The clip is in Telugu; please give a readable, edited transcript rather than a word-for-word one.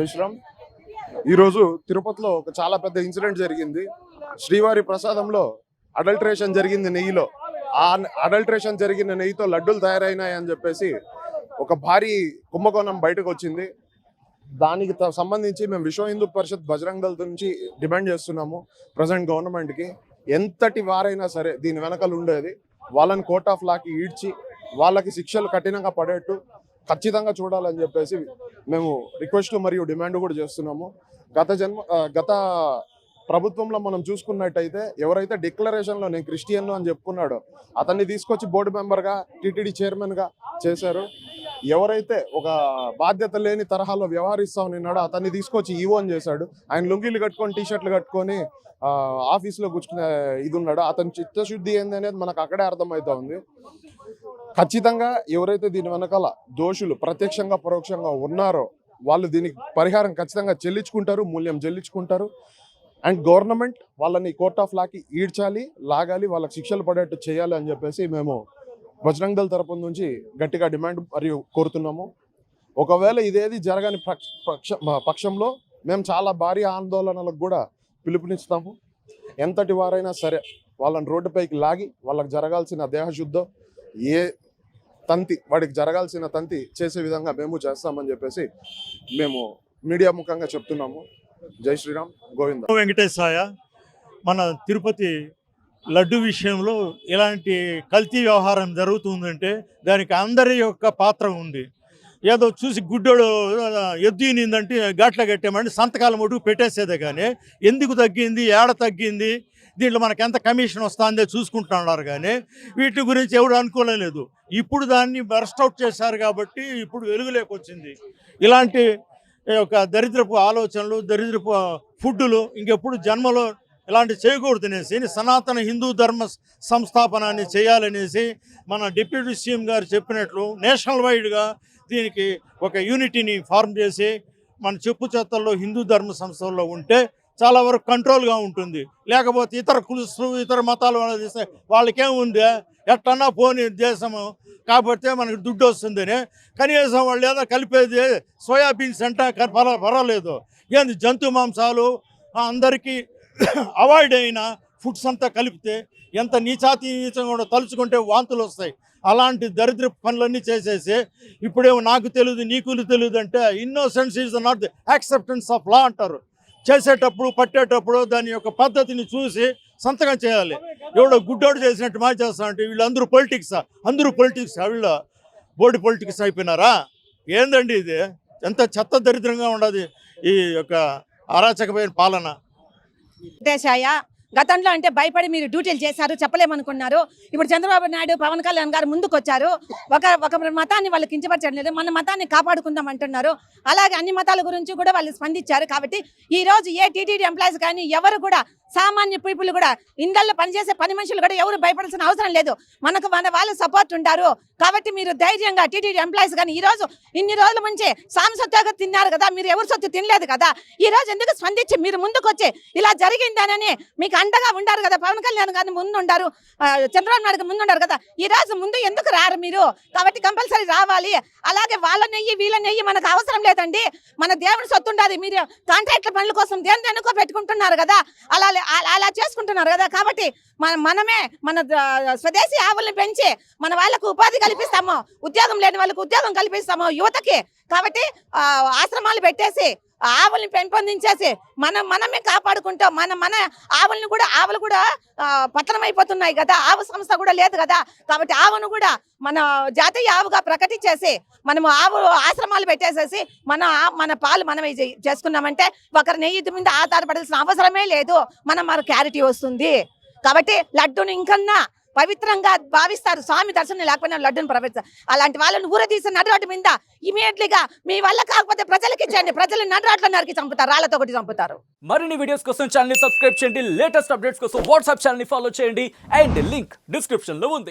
జై శ్రీరామ్. ఈరోజు తిరుపతిలో ఒక చాలా పెద్ద ఇన్సిడెంట్ జరిగింది. శ్రీవారి ప్రసాదంలో అడల్ట్రేషన్ జరిగింది నెయ్యిలో. ఆ అడల్ట్రేషన్ జరిగిన నెయ్యితో లడ్డూలు తయారైనాయి అని చెప్పేసి ఒక భారీ కుంభకోణం బయటకు వచ్చింది. దానికి సంబంధించి మేము విశ్వ హిందూ పరిషత్ బజరంగ్ దళ్ నుంచి డిమాండ్ చేస్తున్నాము ప్రజెంట్ గవర్నమెంట్కి. ఎంతటి వారైనా సరే దీని వెనకాల ఉండేది వాళ్ళని కోర్ట్ ఆఫ్ లాకి ఈడ్చి వాళ్ళకి శిక్షలు కఠినంగా పడేట్టు ఖచ్చితంగా చూడాలని చెప్పేసి మేము రిక్వెస్ట్ మరియు డిమాండ్ కూడా చేస్తున్నాము. గత ప్రభుత్వంలో మనం చూసుకున్నట్టయితే ఎవరైతే డిక్లరేషన్లో నేను క్రిస్టియన్ అని చెప్పుకున్నాడో అతన్ని తీసుకొచ్చి బోర్డు మెంబర్గా టీటీడీ చైర్మన్గా చేశారు. ఎవరైతే ఒక బాధ్యత లేని తరహాలో వ్యవహరిస్తా ఉన్నాడో అతన్ని తీసుకొచ్చి ఈవో అని చేశాడు. ఆయన లుంగీలు కట్టుకొని టీషర్ట్లు కట్టుకొని ఆఫీస్లో కూర్చునే ఇది ఉన్నాడు. అతని చిత్తశుద్ధి ఏంది అనేది మనకు అక్కడే అర్థమవుతా ఉంది. ఖచ్చితంగా ఎవరైతే దీని వెనకాల దోషులు ప్రత్యక్షంగా పరోక్షంగా ఉన్నారో వాళ్ళు దీనికి పరిహారం ఖచ్చితంగా చెల్లించుకుంటారు, మూల్యం చెల్లించుకుంటారు. అండ్ గవర్నమెంట్ వాళ్ళని కోర్ట్ ఆఫ్ లాకి ఈడ్చాలి, లాగాలి, వాళ్ళకి శిక్షలు పడేట్టు చేయాలి అని చెప్పేసి మేము బజరంగ్ దళ్ తరపు నుంచి గట్టిగా డిమాండ్ మరియు కోరుతున్నాము. ఒకవేళ ఇదేది జరగని పక్షంలో మేము చాలా భారీ ఆందోళనలకు కూడా పిలుపునిస్తాము. ఎంతటి వారైనా సరే వాళ్ళని రోడ్డుపైకి లాగి వాళ్ళకి జరగాల్సిన దేహశుద్ధం ఏ తంతి వాడికి జరగాల్సిన తంతి చేసే విధంగా మేము చేస్తామని చెప్పేసి మేము మీడియా ముఖంగా చెప్తున్నాము. జై శ్రీరామ్, గోవింద. వెంకటేశాయ. మన తిరుపతి లడ్డు విషయంలో ఇలాంటి కల్తీ వ్యవహారం జరుగుతుందంటే దానికి అందరి యొక్క పాత్ర ఉంది. ఏదో చూసి గుడ్డోడు ఎద్దు ఈనిందంటే ఘాట్లో కట్టామంటే సంతకాల మటుకు పెట్టేసేదే కానీ ఎందుకు తగ్గింది, ఏడ తగ్గింది, దీంట్లో మనకు ఎంత కమిషన్ వస్తుందో చూసుకుంటున్నారు కానీ వీటి గురించి ఎవరు అనుకోవడం లేదు. ఇప్పుడు దాన్ని బర్స్ట్ అవుట్ చేశారు కాబట్టి ఇప్పుడు వెలుగులోకి వచ్చింది. ఇలాంటి ఒక దరిద్రపు ఆలోచనలు, దరిద్రపు ఫుడ్డులు ఇంకెప్పుడు జన్మలో ఇలాంటి చేయకూడదు అనేసి సనాతన హిందూ ధర్మ సంస్థాపనాన్ని చేయాలనేసి మన డిప్యూటీ సీఎం గారు చెప్పినట్లు నేషనల్ వైడ్గా దీనికి ఒక యూనిటీని ఫార్మ్ చేసి మన చెప్పు చేతల్లో హిందూ ధర్మ సంస్థల్లో ఉంటే చాలా వరకు కంట్రోల్గా ఉంటుంది. లేకపోతే ఇతర కులస్తులు, ఇతర మతాలు వాళ్ళు చేస్తే వాళ్ళకేముంది, ఎట్టన్నా పోని దేశము కాబట్టి మనకు దుడ్డు వస్తుందని కనీసం వాళ్ళు ఏదో కలిపేది సోయాబీన్స్ అంటే పర్వాలేదు. ఏంది జంతు మాంసాలు అందరికీ అవాయిడ్ అయిన ఫుడ్స్ అంతా కలిపితే ఎంత నీచంగా కూడా తలుచుకుంటే వాంతులు వస్తాయి. అలాంటి దరిద్ర పనులన్నీ చేసేసి ఇప్పుడేమో నాకు తెలియదు నీకు తెలియదు అంటే innocence is not the acceptance of law అంటారు. చేసేటప్పుడు పట్టేటప్పుడు దాని యొక్క పద్ధతిని చూసి సంతకం చేయాలి. ఎవడో గుడ్డోడు చేసినట్టు మా చేస్తామంటే వీళ్ళందరూ పొలిటిక్స్ వీళ్ళు బోర్డు పొలిటిక్స్ అయిపోయినారా? ఏందండి ఇది? ఎంత చెత్త దరిద్రంగా ఉండదు ఈ యొక్క అరాచకమైన పాలన. గతంలో అంటే భయపడి మీరు డ్యూటీలు చేశారు, చెప్పలేమనుకున్నారు. ఇప్పుడు చంద్రబాబు నాయుడు, పవన్ కళ్యాణ్ గారు ముందుకు వచ్చారు. ఒక మతాన్ని వాళ్ళు కించపరచడం లేదు, మన మతాన్ని కాపాడుకుందాం అంటున్నారు. అలాగే అన్ని మతాల గురించి కూడా వాళ్ళు స్పందించారు. కాబట్టి ఈ రోజు ఏ టీటీడీ ఎంప్లాయీస్ కానీ ఎవరు కూడా సామాన్య పీపుల్ కూడా ఇండ్లలో పనిచేసే పని మనుషులు కూడా ఎవరు భయపడాల్సిన అవసరం లేదు. మనకు మన వాళ్ళు సపోర్ట్ ఉంటారు. కాబట్టి మీరు ధైర్యంగా టీటీడీ ఎంప్లాయీస్ కానీ ఈరోజు ఇన్ని రోజుల నుంచి సాంసత్యాగా తిన్నారు కదా, మీరు ఎవరు సొత్తు తినలేదు కదా, ఈ రోజు ఎందుకు స్పందించి మీరు ముందుకు వచ్చి ఇలా జరిగిందనని మీకు అండగా ఉండారు కదా. పవన్ కళ్యాణ్ గారిని ముందు ఉండారు, చంద్రబాబు నాయుడు ముందు ఉండారు కదా, ఈ రోజు ముందు ఎందుకు రారు మీరు? కాబట్టి కంపల్సరీ రావాలి. అలాగే వాళ్ళ నెయ్యి వీళ్ళ నెయ్యి మనకు అవసరం లేదండి. మన దేవుని సొత్తు ఉండాలి. మీరు కాంట్రాక్ట్ల పనుల కోసం దేనికో పెట్టుకుంటున్నారు కదా, అలా చేసుకుంటున్నారు కదా. కాబట్టి మనమే మన స్వదేశీ ఆవుల్ని పెంచి మన వాళ్ళకు ఉపాధి కల్పిస్తాము, ఉద్యోగం లేని వాళ్ళకు ఉద్యోగం కల్పిస్తాము యువతకి. కాబట్టి ఆశ్రమాలు పెట్టేసి ఆవుల్ని పెంపొందించేసి మనమే కాపాడుకుంటాం. మన ఆవులు కూడా పతనం అయిపోతున్నాయి కదా, ఆవు సంస్థ కూడా లేదు కదా. కాబట్టి ఆవును కూడా మన జాతీయ ఆవుగా ప్రకటించేసి మనము ఆవు ఆశ్రమాలు పెట్టేసేసి మన పాలు మనమే చేసుకున్నామంటే ఒకరి నెయ్యి మీద ఆధారపడాల్సిన అవసరమే లేదు. మన క్లారిటీ వస్తుంది. కాబట్టి లడ్డును ఇంకన్నా పవిత్రంగా భావిస్తారు. స్వామి దర్శనం లేకపోయినా లడ్డును ప్రవేశిస్తారు. అలాంటి వాళ్ళని ఊరదీసి నడురాటు మీద ఇమీడియట్లీగా మీ వల్ల కాకపోతే ప్రజలకి ఇచ్చండి. ప్రజలు నడురాట్లో నరికి చంపుతారు, రాళ్లతో ఒకటి చంపుతారు. మరిన్ని వీడియోస్ కోసం ఛానల్ ని సబ్స్క్రైబ్ చేయండి. లేటెస్ట్ అప్డేట్స్ కోసం వాట్సాప్ ఛానల్ ని ఫాలో చేయండి. అండ్ లింక్ డిస్క్రిప్షన్ లో ఉంది.